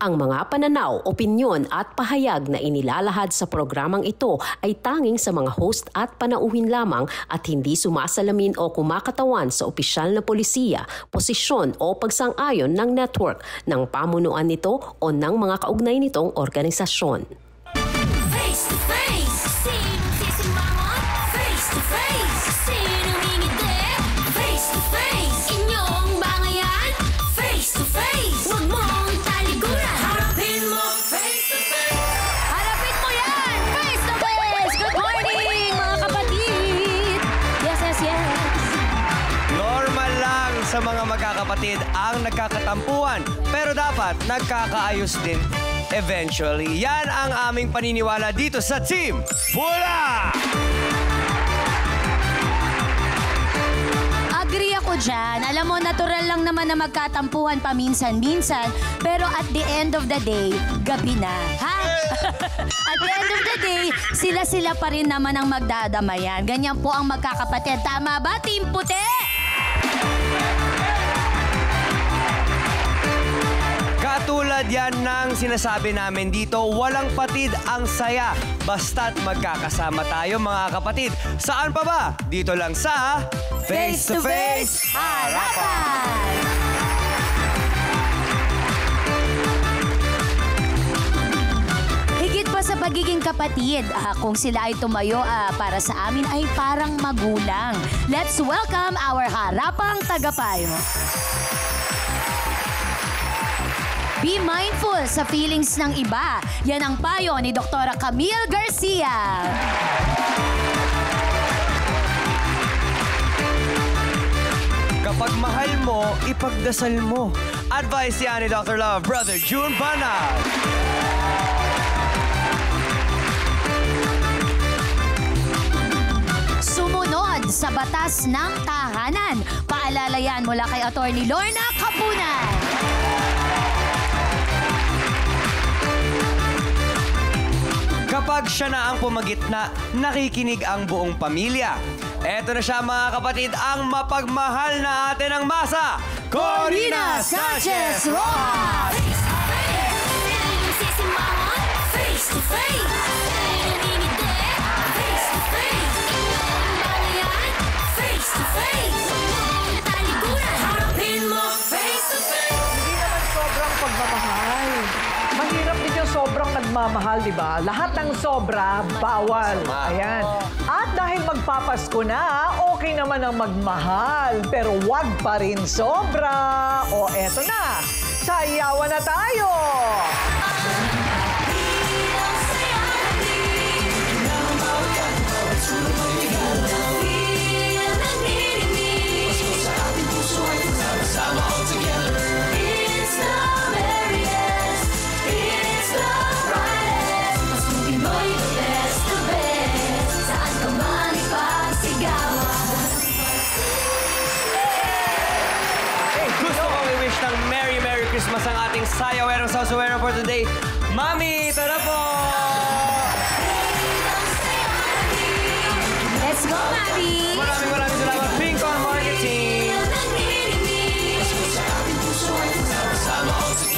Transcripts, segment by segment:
Ang mga pananaw, opinyon at pahayag na inilalahad sa programang ito ay tanging sa mga host at panauhin lamang at hindi sumasalamin o kumakatawan sa opisyal na polisiya, posisyon o pagsang-ayon ng network, ng pamunuan nito o ng mga kaugnay nitong organisasyon. Face to face, sinong sisimangot? Face to face, sinong ngingiti? Face to face, inyong bangayan? Face to face, huwag mong talikuran. Harapin mo, face to face. Harapin mo yan! Face to face! Good morning, mga kapatid! Yes, yes, yes! Normal lang sa mga magkakapatid ang nagkakatampuhan, pero dapat nagkakaayos din eventually. Yan ang aming paniniwala dito sa Team Bula! Agree ako dyan. Alam mo, natural lang naman na magkatampuhan paminsan-minsan, pero at the end of the day, gabi na. Ha? At the end of the day, sila-sila pa rin naman ang magdadamayan. Ganyan po ang magkakapatid. Tama ba, Team Puti? Katulad yan ng sinasabi namin dito, walang patid ang saya. Basta't magkakasama tayo mga kapatid. Saan pa ba? Dito lang sa Face to Face Harapan! Higit pa sa pagiging kapatid, kung sila ay tumayo para sa amin ay parang magulang. Let's welcome our harapang tagapayo. Be mindful sa feelings ng iba. Yan ang payo ni Dr. Camille Garcia. Kapag mahal mo, ipagdasal mo. Advice yan ni Dr. Love, Brother June Banal. Sumunod sa batas ng tahanan. Paalala yan mula kay Atty. Lorna Capunan. Kapag siya na ang pumagitna, nakikinig ang buong pamilya. Eto na siya mga kapatid, ang mapagmahal na ate ng masa, Corina Sanchez Rojas! Face to face, sinong sisimangot? Face to face, sinong ngingiti? Face to face, inyong bangayan? Face to face, huwag mong talikuran. Harapin mo, face to face. Hindi naman sobrang pagmamahal. Mahirap din yung sobrang nagmamahal, di ba? Lahat ng sobra, bawal. Ayan. At dahil magpapasko na, okay naman ang magmahal. Pero wag pa rin sobra. O eto na, sayawan na tayo! Christmas ang ating sayawerong sawsawerong for today. Mami, tara po! Let's go, Mami! Maraming salamat, Pinkon Marketing!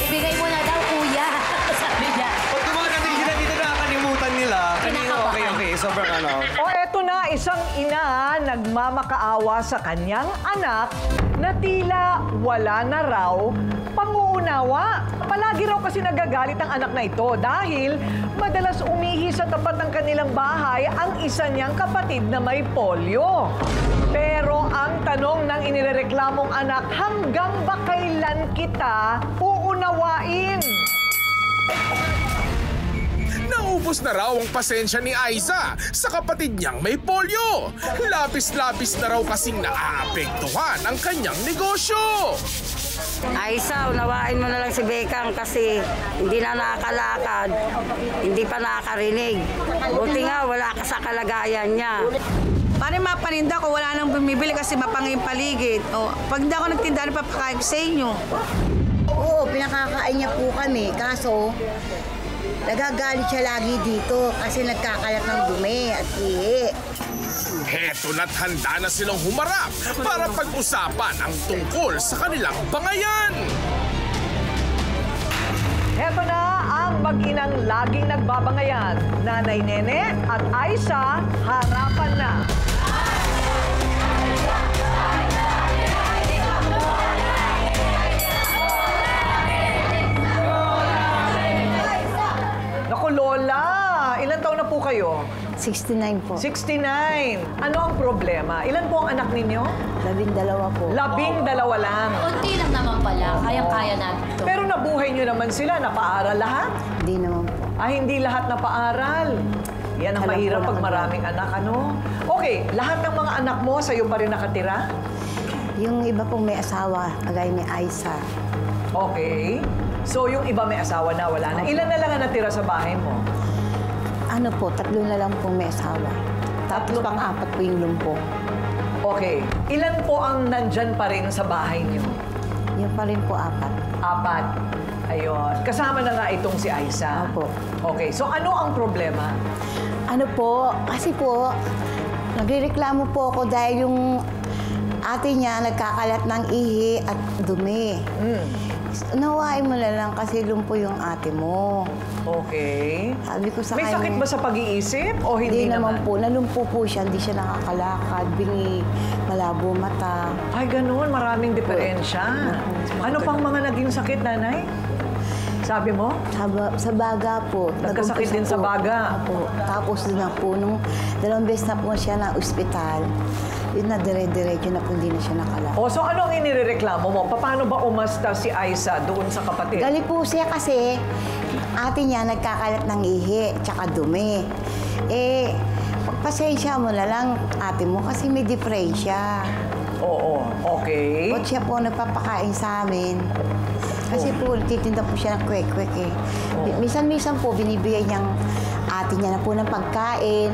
Ibigay mo na daw, kuya. Sabi niya. Pag dumagating sila dito, nakakalimutan nila. Kanina, okay. Sobrang ano. O eto na, isang ina nagmamakaawa sa kanyang anak na tila wala na raw panguunawa. Palagi raw kasi nagagalit ang anak na ito dahil madalas umihi sa tapat ng kanilang bahay ang isa niyang kapatid na may polio. Pero ang tanong ng inirereklamong anak, hanggang ba kailan kita uunawain? Naubos na raw ang pasensya ni Aiza sa kapatid niyang may polio. Labis-labis na raw kasing naaapektuhan ang kanyang negosyo. Aiza, unawain mo na lang si Bekang kasi hindi na nakakalakad, hindi pa nakakarinig. Buti nga, wala ka sa kalagayan niya. Paano mapaninda ko? Wala nang bumibili kasi mapanging paligid. O, pag hindi ako nagtinda, ano papakain ko sa inyo? Oo, pinakakain niya po kami. Kaso, nagagalit siya lagi dito kasi nagkakalat ng dumi at ihi. Heto na't handa na silang humarap para pag-usapan ang tungkol sa kanilang bangayan. Eto na ang mag-inang laging nagbabangayan. Nanay Nene at Aiza, harapan na. Naku, Lola, ilan taon na po kayo? 69 po. 69. Ano ang problema? Ilan po ang anak ninyo? 12 po. 12 lang. Kunti lang naman pala. Kayang-kaya natin to. Pero nabuhay nyo naman sila, napaaral lahat? Hindi naman po. Hindi lahat napaaral. Yan ang Alam mahirap ko pag naman. maraming anak, ano? Okay, lahat ng mga anak mo sa'yo pa rin nakatira? Yung iba pong may asawa, kagaya ni Aiza. Okay. So, yung iba may asawa na, wala na. Ilan na lang ang natira sa bahay mo? Ano po, 3 na lang pong may asawa. Tapos pang-4 po yung lumpo. Okay. Ilan po ang nandyan pa rin sa bahay niyo? Yung pa rin po 4. 4. Ayun. Kasama na nga itong si Aiza. Opo. Okay. So, ano ang problema? Ano po, kasi po, nagrereklamo po ako dahil yung ate niya nagkakalat ng ihi at dumi. Nawain mo na lang kasi lumpo yung ate mo. Okay. Sabi ko sa May kanya, sakit ba sa pag-iisip o hindi naman? po. Nalumpo po siya, hindi siya nakakalakad, bingi, malabo mata. Ay, ganun. Maraming diferensya. Ano pang mga naging sakit, nanay? Sabi mo? Sa baga po. Nagkasakit din sa baga? Opo. Tapos din na po, nung 2 beses na po siya na ospital, yun na dire-diretso na po hindi na siya nakalakad. O, so ano ang inireklamo mo? Paano ba umasta si Aiza doon sa kapatid? Gali po siya kasi, ate niya nagkakalat ng ihi, tsaka dumi. Pasensya mo na lang, ate mo, kasi may diferensya. Oo, okay. Ba't siya po nagpapakain sa amin? Kasi po, titinda po siya ng kwek-kwek eh. Minsan-minsan po, binibigay niyang ate niya na po ng pagkain.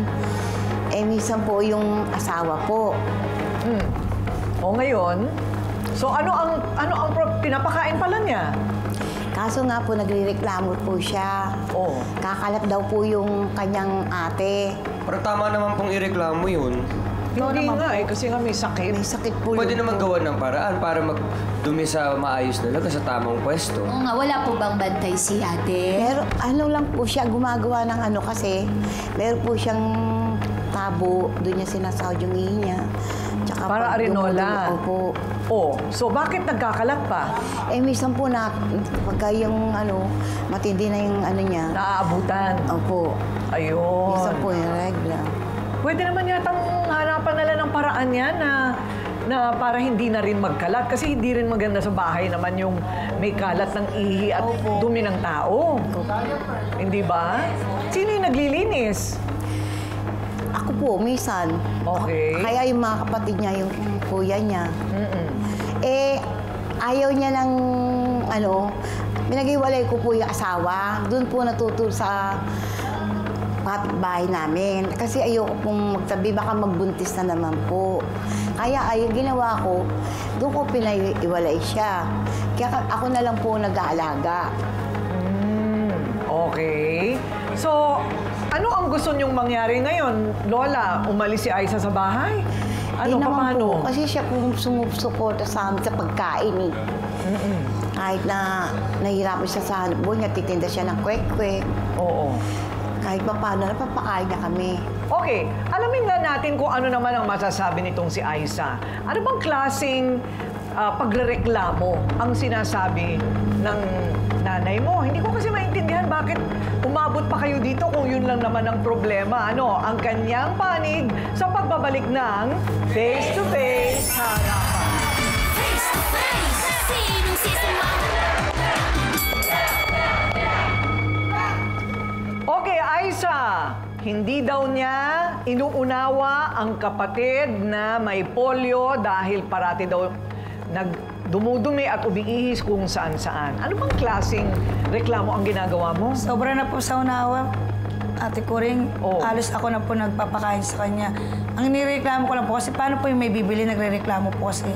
Minsan po yung asawa po. O ngayon, so ano ang pinapakain pala niya? Kaso nga po, nagrereklamo po siya. Oo. Kakalat daw po yung kanyang ate. Pero tama naman pong ireklamo yun. Hindi nga kasi nga may sakit. May sakit po Pwede yun naman po. gawa ng paraan para magdumi sa maayos na lang sa tamang pwesto. Oo nga, wala po bang bantay si ate? Pero ano lang po siya, gumagawa ng ano kasi, meron po siyang tabo, doon niya sinasahod yung ihi niya. Tsaka Para pag arenola. Opo. Oh, so bakit nagkakalat pa? Minsan po na, pagka yung matindi na yung ano niya. Naaabutan. Opo. Ayun. Minsan po yung regla. Pwede naman yatang hanapan nila ng paraan yan na para hindi na rin magkalat. Kasi hindi rin maganda sa bahay naman yung may kalat ng ihi at dumi ng tao. Hindi ba? Sino yung naglilinis? Ako po, minsan. Okay. Kaya yung mga kapatid niya, yung kuya niya. Ayaw niya ng pinag-iwalay ko po yung asawa. Doon po natutol sa bahay namin. Kasi ayoko pong magtabi, baka magbuntis na naman po. Kaya ginawa ko, doon ko pinag-iwalay siya. Kaya ako na lang po nag-aalaga. Okay. So, ano ang gusto niyong mangyari ngayon? Lola, umalis si Aiza sa bahay? Ano, Di naman paano? po, kasi siya po sumusuporta sa amin sa pagkain eh. Kahit na nahihirapan siya sa hanap buhay niya, titinda siya ng kwek-kwek. Oo. Kahit pa paano, napapakain niya kami. Okay, alamin nga natin kung ano naman ang masasabi nitong si Aiza. Ano bang klaseng pagrereklamo ang sinasabi ng nanay mo? Hindi ko kasi maintindihan bakit umabot pa kayo dito kung yun lang naman ang problema. Ano, ang kanyang panig sa pagbabalik ng Face to Face Harapan. Face to face, sinong sisimangot? Okay, Aiza, hindi daw niya inuunawa ang kapatid na may polio dahil parati daw dumudumi at umiihis kung saan-saan. Ano bang klaseng reklamo ang ginagawa mo? Sobra na po sa unawa. Ate ko rin, halos ako na po nagpapakain sa kanya. Ang nireklamo ko lang po kasi paano po yung may bibili, nagre-reklamo po kasi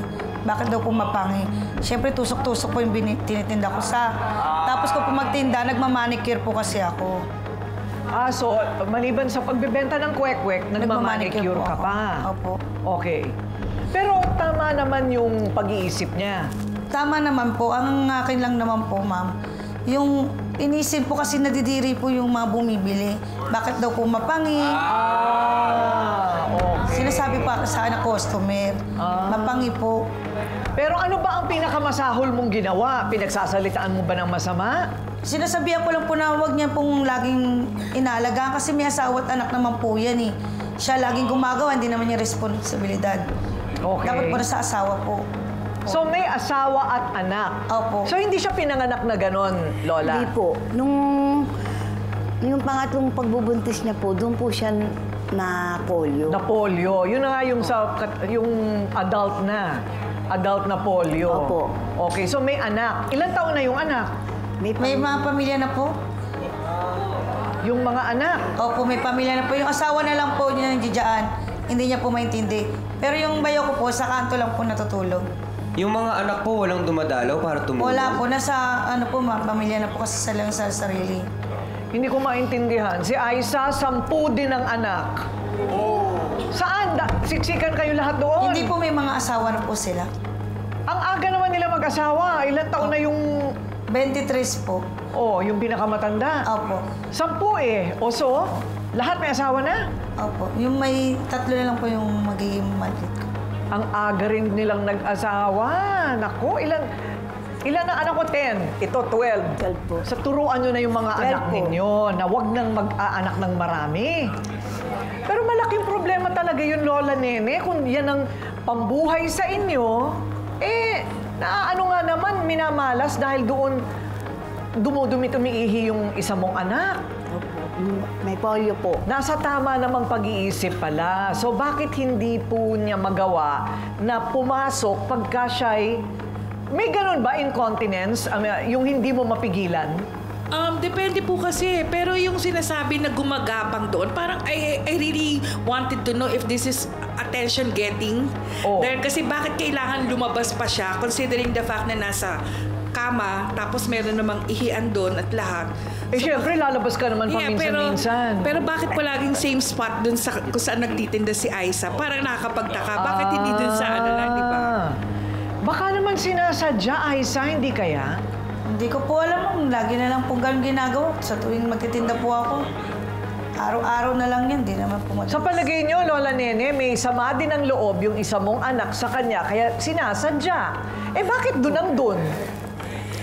bakit daw po mapangi. Siyempre, tusok-tusok po yung tinitinda ko sa. Tapos ko po magtinda, nagmamanicure po kasi ako. So, maliban sa pagbebenta ng kwek-kwek, nagmamanicure ka pa? Opo. Okay. Pero tama naman yung pag-iisip niya. Tama naman po. Ang akin lang naman po, ma'am, yung Inisin po kasi nadidiri po yung mga bumibili. Bakit daw po mapangi? Okay. Sinasabi pa sa akin na customer. Mapangi po. Pero ano ba ang pinakamasahol mong ginawa? Pinagsasalitaan mo ba ng masama? Sinasabihan ko lang po na huwag niya pong laging inaalagaan kasi may asawa at anak naman po yan eh. Siya laging gumagawa, hindi naman niya responsibilidad. Okay. Dapat po sa asawa po. So may asawa at anak? Opo. So hindi siya pinanganak na ganon, Lola? Hindi po. Yung pangatlong pagbubuntis niya po, doon po siya na polio. Na polio. Yun na nga yung adult na. Adult na polio. Opo. Okay, so may anak. Ilang taon na yung anak? May mga pamilya na po. Yung mga anak? Opo, may pamilya na po. Yung asawa na lang po niya nandiyan. Hindi niya po maintindi. Pero yung bayo ko po, sa kanto lang po natutulog. Yung mga anak po walang dumadalaw para tumulong? Wala po. Nasa mga pamilya na po kasi sa lang sa sarili. Hindi ko maintindihan. Si Aiza, 10 din ang anak. Saan? Siksikan kayo lahat doon? Hindi po, may mga asawa na po sila. Ang aga naman nila mag-asawa. Ilang taon na yung... 23 po. Oh, yung pinakamatanda. Opo. 10 eh. O so, lahat may asawa na? Opo. Yung may 3 na lang po yung magiging malit ko. Ang aga rin nilang nag-asawa. Naku, ilan ang anak ko? 10. Ito, 12. 12 po. Sa turuan nyo na yung mga 12 anak po. ninyo na wag nang mag-aanak ng marami. Pero malaking problema talaga yun, Lola Nene. Kung yan ang pambuhay sa inyo, ano nga naman, minamalas dahil doon dumudumi-tumiihi yung isa mong anak. May polio po. Nasa tama namang pag-iisip pala. So bakit hindi po niya magawa na pumasok pagka siya'y... May ganun ba, incontinence? Yung hindi mo mapigilan? Depende po kasi. Pero yung sinasabi na gumagapang doon, parang I really wanted to know if this is attention getting. Dahil kasi bakit kailangan lumabas pa siya considering the fact na nasa kama, tapos meron namang ihian doon at lahat. Siyempre, lalabas ka naman paminsan-minsan. Pero bakit palaging same spot doon sa kung saan nagtitinda si Aiza? Parang nakakapagtaka. Bakit hindi doon sa lang, di ba? Baka naman sinasadya, Aiza, hindi kaya? Hindi ko po alam. Lagi na lang po ganun ginagawa. Sa tuwing magtitinda po ako, araw-araw na lang yan. Hindi naman po Sa palagay niyo, Lola Nene, may sama din ang loob yung isa mong anak sa kanya, kaya sinasadya. Bakit doon ang doon?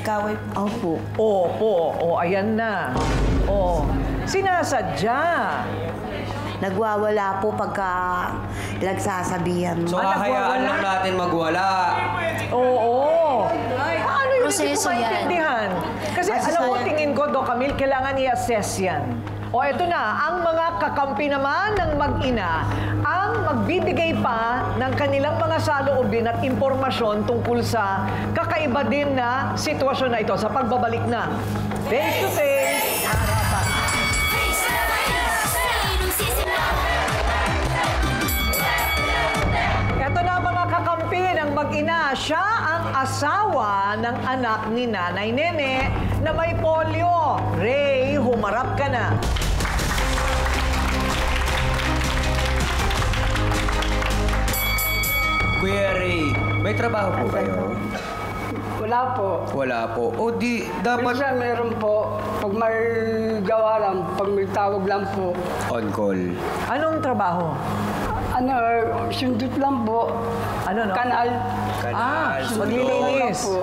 Kaway po. Opo. Opo. Ayan na. Sinasadya. Nagwawala po pagka nagsasabihan. So, hahayaan lang natin magwala. Oo. Ano yun? Hindi ko Proseso yan. maintindihan. Kasi alam mo, tingin ko, Doc Camille, kailangan i-assess yan. Eto na, ang mga kakampi naman ng mag-ina ang magbibigay pa ng kanilang mga saloobin at impormasyon tungkol sa kakaiba din na sitwasyon na ito sa pagbabalik na face-to-face harapan. Ito na mga kakampi ng mag-ina. Siya ang asawa ng anak ni Nanay Nene na may polio. Ray, humarap ka na. Kuya Ray, may trabaho po kayo? Wala po. Wala po. O di, dapat Minsan meron po. Pag may gawa lang, pag may tawag lang po. on call. Anong trabaho? Sundot lang po. Ano, no? Kanal. Maglilinis. po.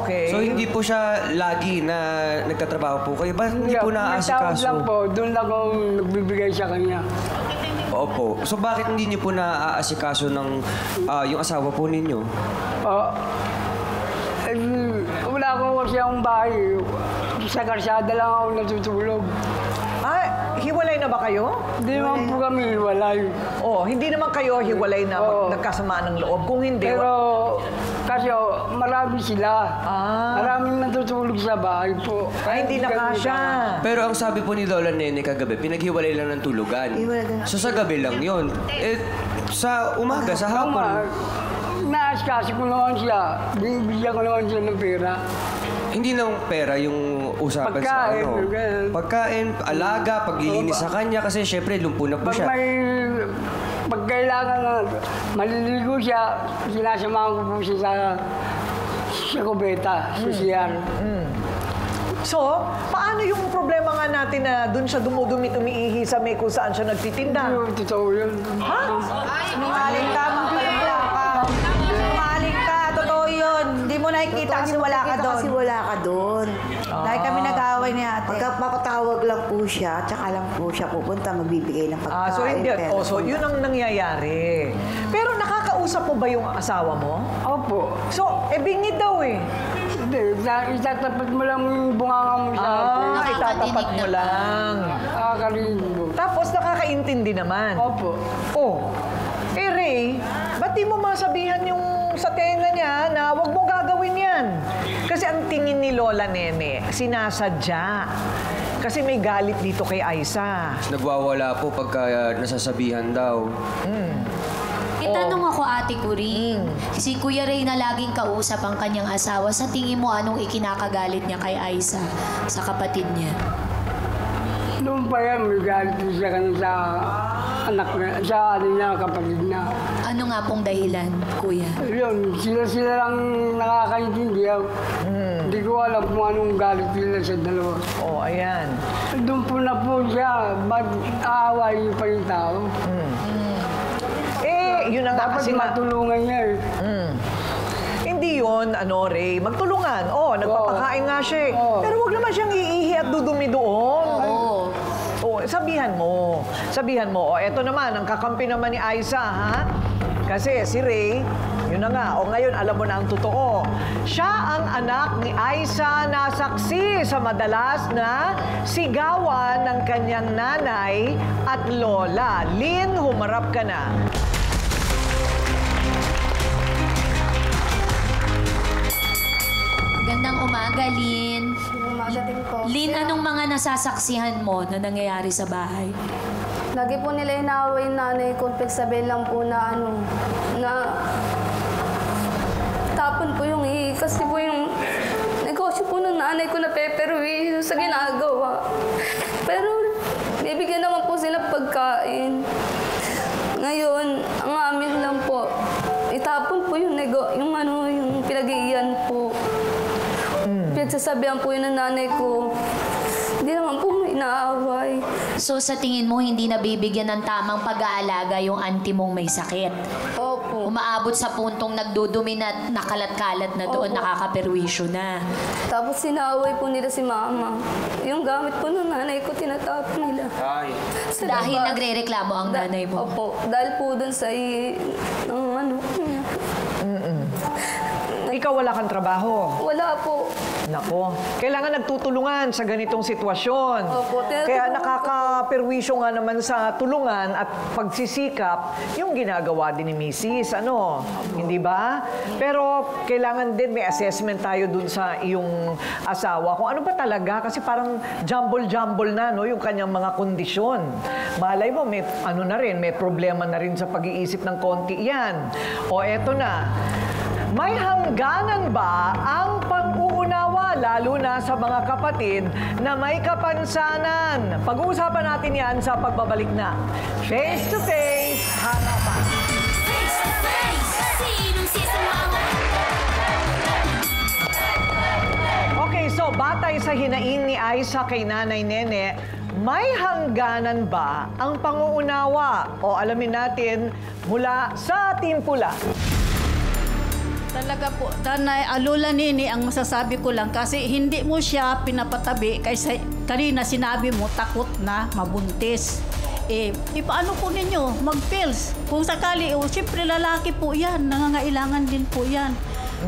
Okay. So, hindi po siya lagi na nagtatrabaho po kayo? Ba't hindi po May tawag lang naaasikaso? po. Doon lang ako nagbibigay sa kanya. Opo. So, bakit hindi niyo po naaasikaso ng yung asawa po ninyo? Wala ko kasi akong bahay. Sa karsada lang ako natutulog. Hiwalay na ba kayo? Hindi naman po kami hiwalay. Hindi naman kayo hiwalay na nagkasamaan ng loob. Kung hindi... Pero kasi marami sila. Maraming natutulog sa bahay po. hindi na kasya. Pero ang sabi po ni Lola Nene kagabi, pinaghiwalay lang ng tulugan. So, sa gabi lang yun. Sa umaga, sa hapon. Naaskasi ko naman siya. Binibigyan ko naman siya ng pera. Hindi lang pera yung usapan sa Pagkain, ano. ganun. Pagkain, alaga, paglilinis sa kanya kasi syempre lumpo na po Pag siya. pag kailangan na maliligo siya, sinasamahan ko po siya sa kubeta, sa CR. So, paano yung problema nga natin na dun siya dumudumi, umiihi sa may kung saan siya nagtitinda? Totoo yun. Ha? Sinungaling ka, magpalabla ka. Sinungaling ka, totoo yun. Hindi mo nakikita kasi wala ka doon. Kasi wala ka doon. Dahil kami nag-aaway ni ate. Pagka mapatawag lang po siya, tsaka lang po siya pupunta, magbibigay ng pagkain. So hindi. pero- So yun ang nangyayari. Pero nakakausap mo ba yung asawa mo? Opo. So, bingit daw eh. Hindi, itatapat mo lang yung bunganga mo sa akin. Itatapat mo lang. Nakakarinig mo. Tapos nakakaintindi naman. Opo. Oh, Ray, ba't di mo masabihan yung sa tenga niya na huwag mo gagawin yan? Kasi ang tingin ni Lola Nene, sinasadya. Kasi may galit dito kay Aiza. Nagwawala po pagka nasasabihan daw. Itanong ako, Ate Kuring. Si Kuya Ray na laging kausap ang kanyang asawa. Sa tingin mo, anong ikinakagalit niya kay Aiza sa kapatid niya? Noon pa yan, may galit siya sa anak na, sa ating na kapatid na. Ano nga pong dahilan, Kuya? Yun, sila lang nakakaintindihan. Hindi ko alam kung anong galit nila sa dalawa. Oh, ayan. Doon po na po siya, ba't aawayin pa yung tao? Yun ang dapat kasi matulungan niya eh. Hindi yun, Ray, magtulungan. Nagpapakain nga siya eh. Pero wag naman siyang iihi at dudumi doon. Sabihan mo. Sabihan mo. Eto naman, ang kakampi naman ni Aiza, ha? Kasi si Ray, yun na nga. Ngayon, alam mo na ang totoo. Siya ang anak ni Aiza na saksi sa madalas na sigawan ng kanyang nanay at lola. Lynn, humarap ka na. Magandang umaga, Lynn. Umaga din po. Lynn, anong mga nasasaksihan mo na nangyayari sa bahay? Lagi po nila inaaway yung nanay ko. Pagsabihin lang po na na tapon po yung kasi po yung negosyo po ng nanay ko na peperwi sa ginagawa. Pero bibigyan naman po sila pagkain. Ngayon, ang amin lang po, itapon po yung yung pinag-iiyan po. Pinagsasabihan po yun ng nanay ko. Hindi naman po inaaway. So sa tingin mo, hindi nabibigyan ng tamang pag-aalaga yung auntie mong may sakit? Opo. Umaabot sa puntong nagdudumi na nakalat-kalat na doon, nakakaperwisyo na. Tapos sinaway po nila si mama. Yung gamit po ng nanay ko, tinatapon nila. Dahil nagre-reklamo ang nanay mo? Opo. Dahil po dun sa Ikaw wala kang trabaho? Wala po. Nako, kailangan nagtutulungan sa ganitong sitwasyon. Opo, Kaya nakakaperwisyo nga naman sa tulungan at pagsisikap yung ginagawa din ni Mrs. Hindi ba? Pero kailangan din may assessment tayo dun sa iyong asawa. Kung ano ba talaga, kasi parang jumble-jumble na yung kanyang mga kondisyon. Malay mo, may may problema na rin sa pag-iisip ng konti yan. Eto na. May hangganan ba ang pang-uunawa, lalo na sa mga kapatid na may kapansanan? Pag-uusapan natin yan sa pagbabalik na Face to Face, harapan. Face to face, sinong sisamahan? Okay, so batay sa hinaing ni Aiza kay Nanay Nene, may hangganan ba ang pang-uunawa? Alamin natin mula sa Team Pula. Talaga po, Nanay Lola Nene, ang masasabi ko lang kasi hindi mo siya pinapatabi kasi kanina sinabi mo takot na mabuntis. Paano po ninyo mag-pills? Kung sakali, siyempre lalaki po yan, nangangailangan din po yan.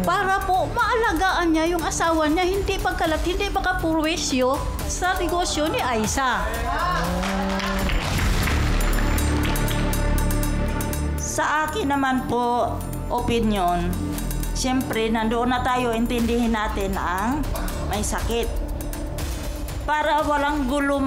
Para po maalagaan niya yung asawa niya, hindi pagkalat, hindi makapurwisyo sa negosyo ni Aiza. Sa akin naman po, opinion, siyempre, nandoon na tayo, intindihin natin ang may sakit. Para walang gulo,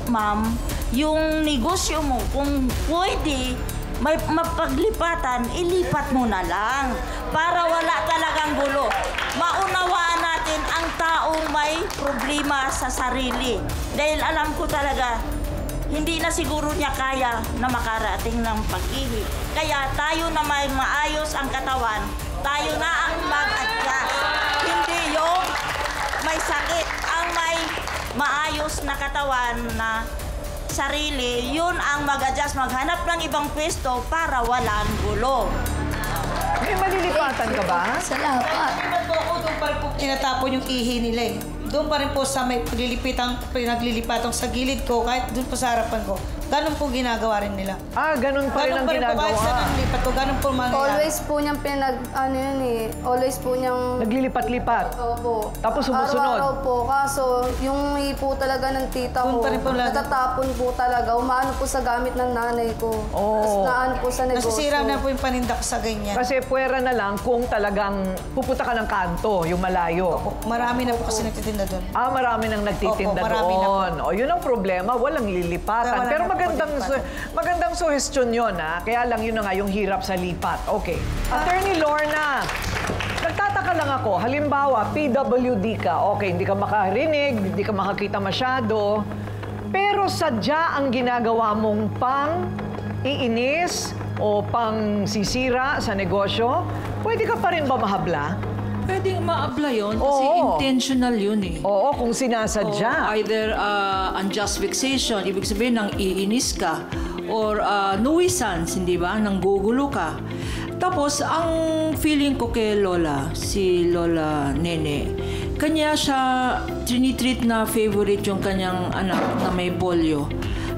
ma'am, yung negosyo mo, kung pwede, may mapaglipatan, ilipat mo na lang. Para wala talagang gulo. Maunawaan natin ang taong may problema sa sarili. Dahil alam ko talaga, hindi na siguro niya kaya na makarating ng pag-ihi. Kaya tayo na may maayos ang katawan, tayo na ang mag-adjust. Hindi yung may sakit. Ang may maayos na katawan na sarili, yun ang mag-adjust, maghanap ng ibang pwesto para walang gulo. May malilipatan ka ba? Sa lapat. Doon pa rin po tinatapon yung ihi nila eh. Doon pa rin po sa may pinaglilipatang sa gilid ko, kahit doon po sa harapan ko. Ganun po ginagawa rin nila. Ah, ganun pa rin ang ginagawa. Kahit saan ang lipat ko, ganun po mangyayari. Always po niyang always po niyang... Naglilipat-lipat. Opo. Tapos sumusunod. Araw-araw po. Kaso, yung po talaga ng tita ko, Doon pa rin po lagi. natatapon po talaga. Umaano po sa gamit ng nanay ko. Tapos naano po sa negosyo. Nasisira na po yung paninda ko sa ganyan. Kasi puwera na lang kung talagang pupunta ka ng kanto, yung malayo. Marami na po kasi nagtitinda doon. Ah, marami nang nagtitinda Opo, marami na po. doon. O, yun ang problema, walang lilipatan. Wala Pero na po magandang suhestyon yun, ha? Kaya lang yun na nga, yung hirap sa lipat. Okay. Attorney Lorna, nagtataka lang ako, halimbawa, PWD ka, okay, hindi ka makarinig, hindi ka makakita masyado, pero sadya ang ginagawa mong pang-iinis o pang-sisira sa negosyo, pwede ka pa rin ba mahabla? Pwedeng maabla yun kasi intentional yun eh. Oo, kung sinasadya. Either unjust vexation, ibig sabihin nang iinis ka, or nuisance, hindi ba? Nang gugulo ka. Tapos, ang feeling ko kay Lola, si Lola Nene, kanya siya tinitreat na favorite yung kanyang anak na may polio.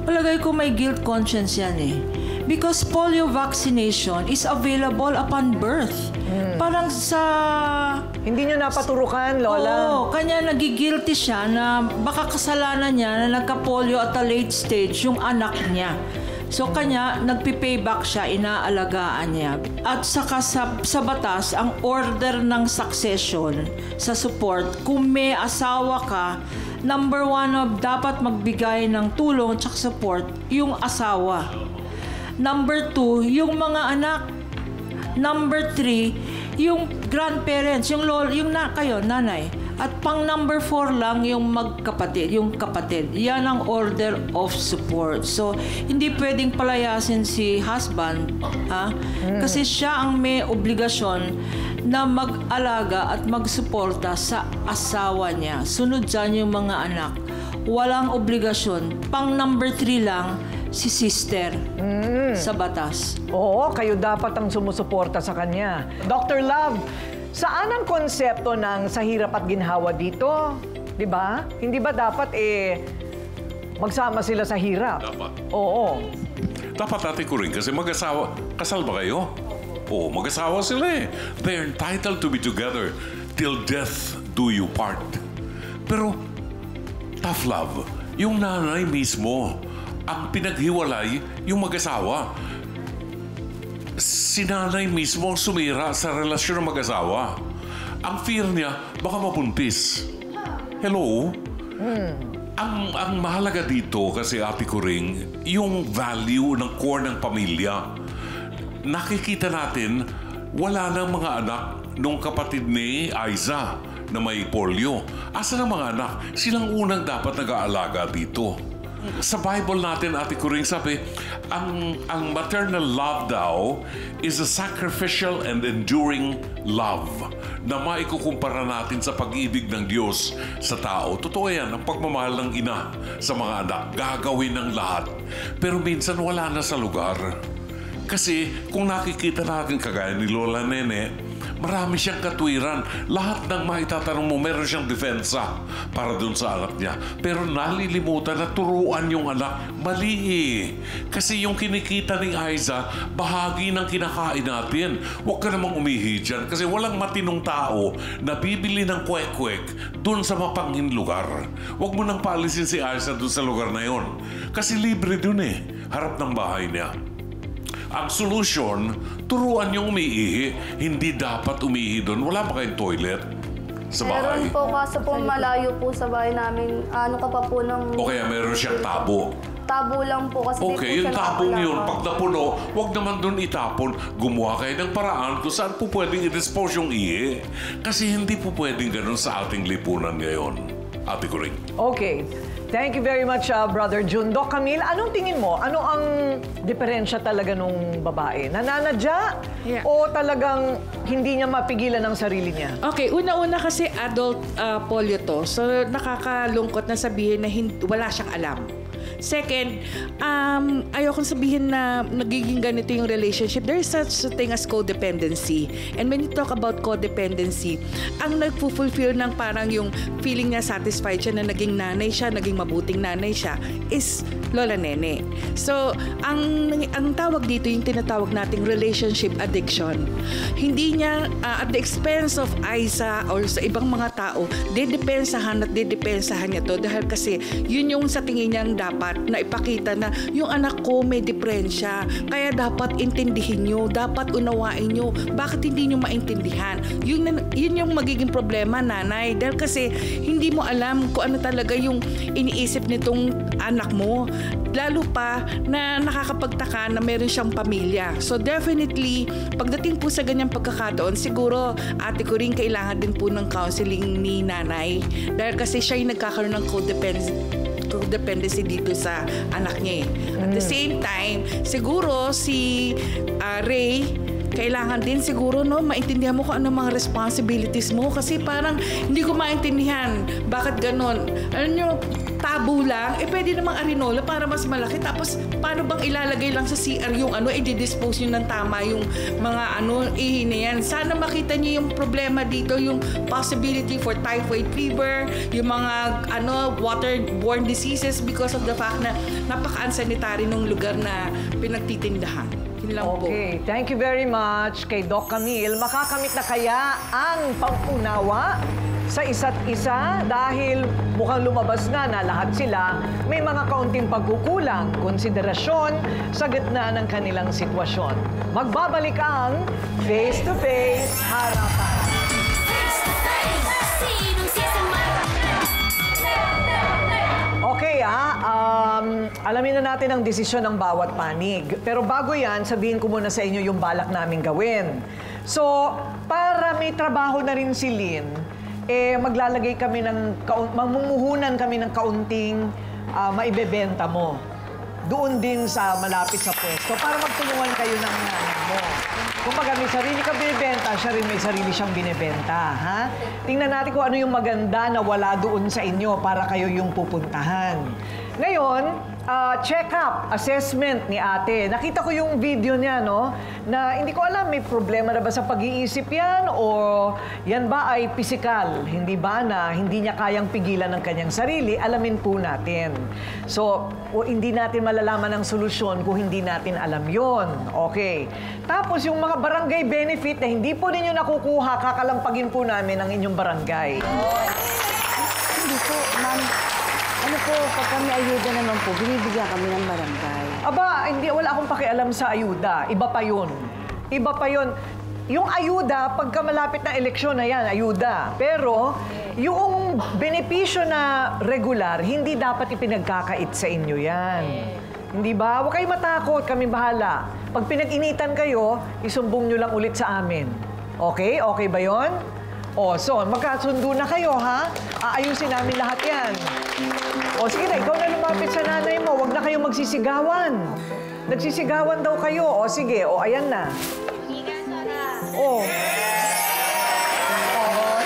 Palagay ko may guilt conscience yan eh. Because polio vaccination is available upon birth. Parang sa... Hindi niyo napaturukan, Lola? Oo, kanya nagigilty siya na baka kasalanan niya na nagka-polio at a late stage yung anak niya. So kanya, nagpipayback siya, inaalagaan niya. At saka sa batas, ang order ng succession sa support, kung may asawa ka, number 1 dapat magbigay ng tulong at support yung asawa. Number 2, yung mga anak. Number 3, yung grandparents, yung kayo, nanay. At pang number 4 lang yung yung kapatid. Yan ang order of support. So, hindi pwedeng palayasin si husband, ha? Kasi siya ang may obligasyon na mag-alaga at magsuporta sa asawa niya. Sunod dyan yung mga anak. Walang obligasyon. Pang number 3 lang, si sister sa batas. Oo, kayo dapat ang sumusuporta sa kanya. Dr. Love, saan ang konsepto ng sa hirap at ginhawa dito? Di ba? Hindi ba dapat magsama sila sa hirap? Dapat. Oo. Dapat natin ko rin kasi mag-asawa. Kasal ba kayo? Oo, mag-asawa sila eh. They're entitled to be together till death do you part. Pero, tough love, yung nanay mismo, ang pinaghiwalay yung mag-asawa. Si nanay mismo ang sumira sa relasyon ng mag-asawa. Ang fear niya, baka mabuntis. Hello? Ang mahalaga dito kasi Ate Kuring, yung value ng core ng pamilya. Nakikita natin, wala nang mga anak nung kapatid ni Aiza na may polio. Asa ng mga anak? Silang unang dapat nag-aalaga dito. Sa Bible natin, Ate Kuring, sabi, ang maternal love daw is a sacrificial and enduring love na maikukumpara natin sa pag-ibig ng Diyos sa tao. Totoo yan, ang pagmamahal ng ina sa mga anak, gagawin ng lahat. Pero minsan wala na sa lugar. Kasi kung nakikita natin kagaya ni Lola Nene, marami siyang katwiran. Lahat ng maitatanong mo, meron siyang depensa para dun sa anak niya. Pero nalilimutan na turuan yung anak. Mali eh. Kasi yung kinikita ni Aiza, bahagi ng kinakain natin. Huwag ka namang umihi dyan. Kasi walang matinong tao na bibili ng kwek-kwek dun sa mapanghin lugar. Huwag mo nang paalisin si Aiza dun sa lugar na yon. Kasi libre dun eh. Harap ng bahay niya. Ang solusyon, turuan yung umiihi. Hindi dapat umiihi doon. Wala ba kayong toilet sa bahay? Meron po, kaso po malayo po sa bahay namin. Ano ka pa po ng... O kaya meron siyang tabo. Tabo lang po kasi Okay, yung tabong yun, pag napuno, huwag naman doon itapon. Gumawa kayo ng paraan kung saan po pwedeng i-dispose yung ihi. Kasi hindi po pwedeng ganun sa ating lipunan ngayon. Ate Coring. Okay. Thank you very much, Brother Jun. Doc Camille, anong tingin mo? Ano ang diferensya talaga nung babae? Nananadya? Yeah. O talagang hindi niya mapigilan ang sarili niya? Okay, una-una kasi adult polio to. So, nakakalungkot na sabihin na wala siyang alam. Second, ayokong sabihin na nagiging ganito yung relationship. There is such a thing as codependency. And when you talk about codependency, ang nagpo-fulfill ng parang yung feeling niya satisfied siya na naging nanay siya, naging mabuting nanay siya, is lola nene. So, ang tawag dito, yung tinatawag nating relationship addiction. Hindi niya, at the expense of Aiza or sa ibang mga tao, didepensahan niya to dahil kasi yun yung sa tingin niyang dapat na ipakita na yung anak ko may depresya. Kaya dapat intindihin nyo, dapat unawain nyo. Bakit hindi nyo maintindihan? Yun yung magiging problema, nanay. Dahil kasi hindi mo alam kung ano talaga yung iniisip nitong anak mo. Lalo pa na nakakapagtaka na meron siyang pamilya. So definitely, pagdating po sa ganyang pagkakataon, siguro ate ko rin kailangan din po ng counseling ni nanay. Dahil kasi siya yung nagkakaroon ng codependency dito sa anak niya eh. At the same time, siguro si Ray, kailangan din siguro maintindihan mo kung ano mga responsibilities mo kasi parang hindi ko maintindihan bakit ganon. Alam nyo, tabo lang, pwede namang arinola para mas malaki. Tapos, paano bang ilalagay lang sa CR yung i-dispose nyo ng tama yung mga ihi na yan. Sana makita nyo yung problema dito, yung possibility for typhoid fever, yung mga waterborne diseases because of the fact na napaka-unsanitary ng lugar na pinagtitindahan. Okay, thank you very much kay Doc Camille. Makakamit na kaya ang pag-unawa sa isa't isa dahil mukhang lumabas na lahat sila may mga kaunting pagkukulang, konsiderasyon sa gitna ng kanilang sitwasyon. Magbabalik ang Face to Face Harapan. Face to Face, sinong sisamahan? Okay, alamin na natin ang desisyon ng bawat panig. Pero bago yan, sabihin ko muna sa inyo yung balak namin gawin. So, para may trabaho na rin si Lynn, maglalagay kami mamumuhunan kami ng kaunting maibebenta mo. Doon din sa malapit sa pwesto para magtulungan kayo ng nanay mo. Kung may sarili ka binibenta, siya rin may sarili siyang binibenta. Ha? Tingnan natin kung ano yung maganda na wala doon sa inyo para kayo yung pupuntahan. Ngayon, check-up, assessment ni ate. Nakita ko yung video niya, no? Na hindi ko alam, may problema na ba sa pag-iisip yan o yan ba ay physical? Hindi ba na hindi niya kayang pigilan ng kanyang sarili? Alamin po natin. So, hindi natin malalaman ang solusyon kung hindi natin alam yon. Okay. Tapos yung mga barangay benefit na hindi po ninyo nakukuha, kakalampagin po namin ang inyong barangay. Hindi po, ma'am. Ano po, kapag may ayuda naman po, binibigyan kami ng barangay. Aba, wala akong pakialam sa ayuda. Iba pa yun. Iba pa yun. Yung ayuda, pagka malapit na eleksyon na yan, ayuda. Pero, yung benepisyo na regular, hindi dapat ipinagkakait sa inyo yan. Hindi ba? Huwag kayo matakot, kami bahala. Pag pinag-initan kayo, isumbong nyo lang ulit sa amin. Okay? Okay ba yon? So, magkasundo na kayo, ha? Aayusin namin lahat yan. Sige na, ikaw na lumapit sa nanay mo. Huwag na kayong magsisigawan. Nagsisigawan daw kayo. Sige, ayan na.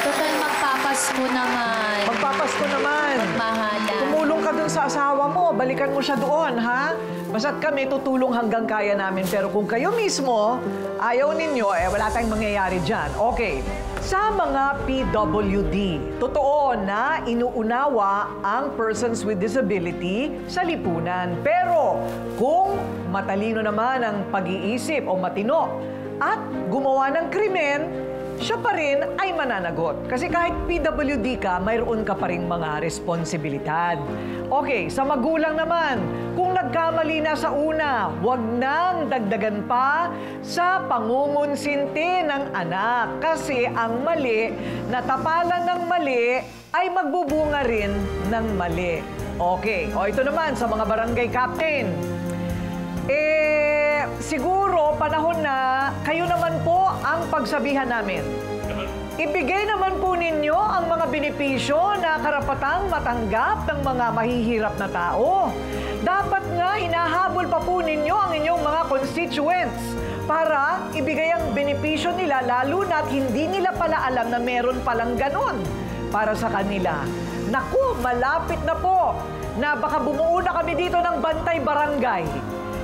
Total magpapasko naman. Magpapasko naman. Magmahala. Tumulong ka dun sa asawa mo. Balikan mo siya doon, ha? Basta't kami tutulong hanggang kaya namin. Pero kung kayo mismo, ayaw ninyo, wala tayong mangyayari dyan. Okay. Sa mga PWD, totoo na inuunawa ang persons with disability sa lipunan. Pero kung matalino naman ang pag-iisip o matino at gumawa ng krimen, siya pa rin ay mananagot. Kasi kahit PWD ka, mayroon ka pa rin mga responsibilidad. Okay, sa magulang naman, kung nagkamali na sa una, huwag nang dagdagan pa sa pangungunsinti ng anak. Kasi ang mali, natapalan ng mali, ay magbubunga rin ng mali. Okay, ito naman sa mga barangay captain. Siguro panahon na kayo naman po ang pagsabihan namin. Ibigay naman po ninyo ang mga benepisyo na karapatang matanggap ng mga mahihirap na tao. Dapat nga hinahabol pa po ninyo ang inyong mga constituents para ibigay ang benepisyo nila, lalo na't hindi nila pala alam na meron palang ganon para sa kanila. Naku, malapit na po na baka bumuo na kami dito ng Bantay Barangay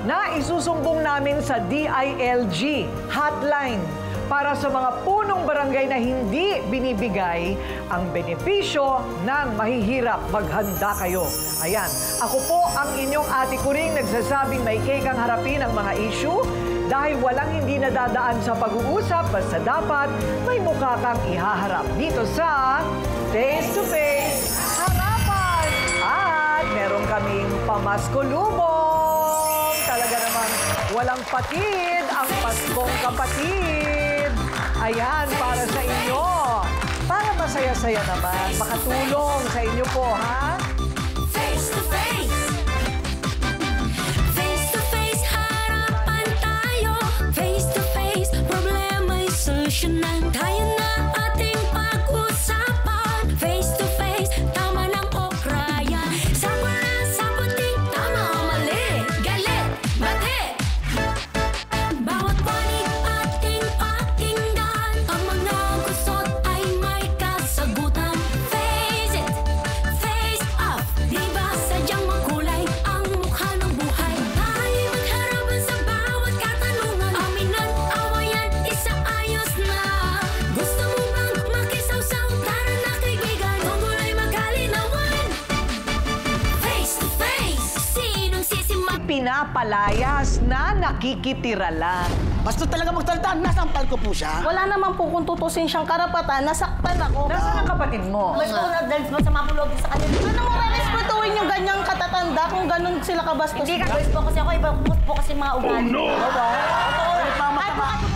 na isusumbong namin sa DILG hotline para sa mga punong barangay na hindi binibigay ang benepisyo ng mahihirap. Maghanda kayo. Ayan, ako po ang inyong Ate Kuring nagsasabing may kayang harapin ang mga issue dahil walang hindi nadadaan sa pag-uusap, basta dapat may mukha kang ihaharap dito sa Face to Face Harapan. At meron kaming pamasko-lubong. Talaga naman walang patid ang Paskong Kapatid. Ayan, para sa inyo. Para masaya-saya naman. Makatulong sa inyo po, ha? Face to face. Face to face, harapan tayo. Face to face, problema'y solusyonan. Kaya na ating pag-usapan. Face to face, tama lang o kraya. Sabo na sabuting tama o mali. Galit, bati. Bawat panig ating pakinggan. Ang mga gusot ay may kasagutan. Face it, face off. Di ba sadyang makulay ang mukha ng buhay? Tayo magharapan sa bawat katanungan. Aminan, awayan, isaayos na. Gusto mo bang makisawsaw? Tara na kaibigan, tungkulay magkalinawan. Face to face, sinong sisimang Pinapalayas na nakikitira lang. Basta talaga magsalita, nasampal ko po siya. Wala naman po kung tutusin siyang karapatan, nasaktan ako. Nasaan ang kapatid mo? Mas po na-dance mo sa mapulog sa kanila. Ano mo respetuhin yung ganyang katatanda kung ganun sila kabastos? Hindi ka, po kasi ako, iba po kasi mga ugali. Oh no! Kahit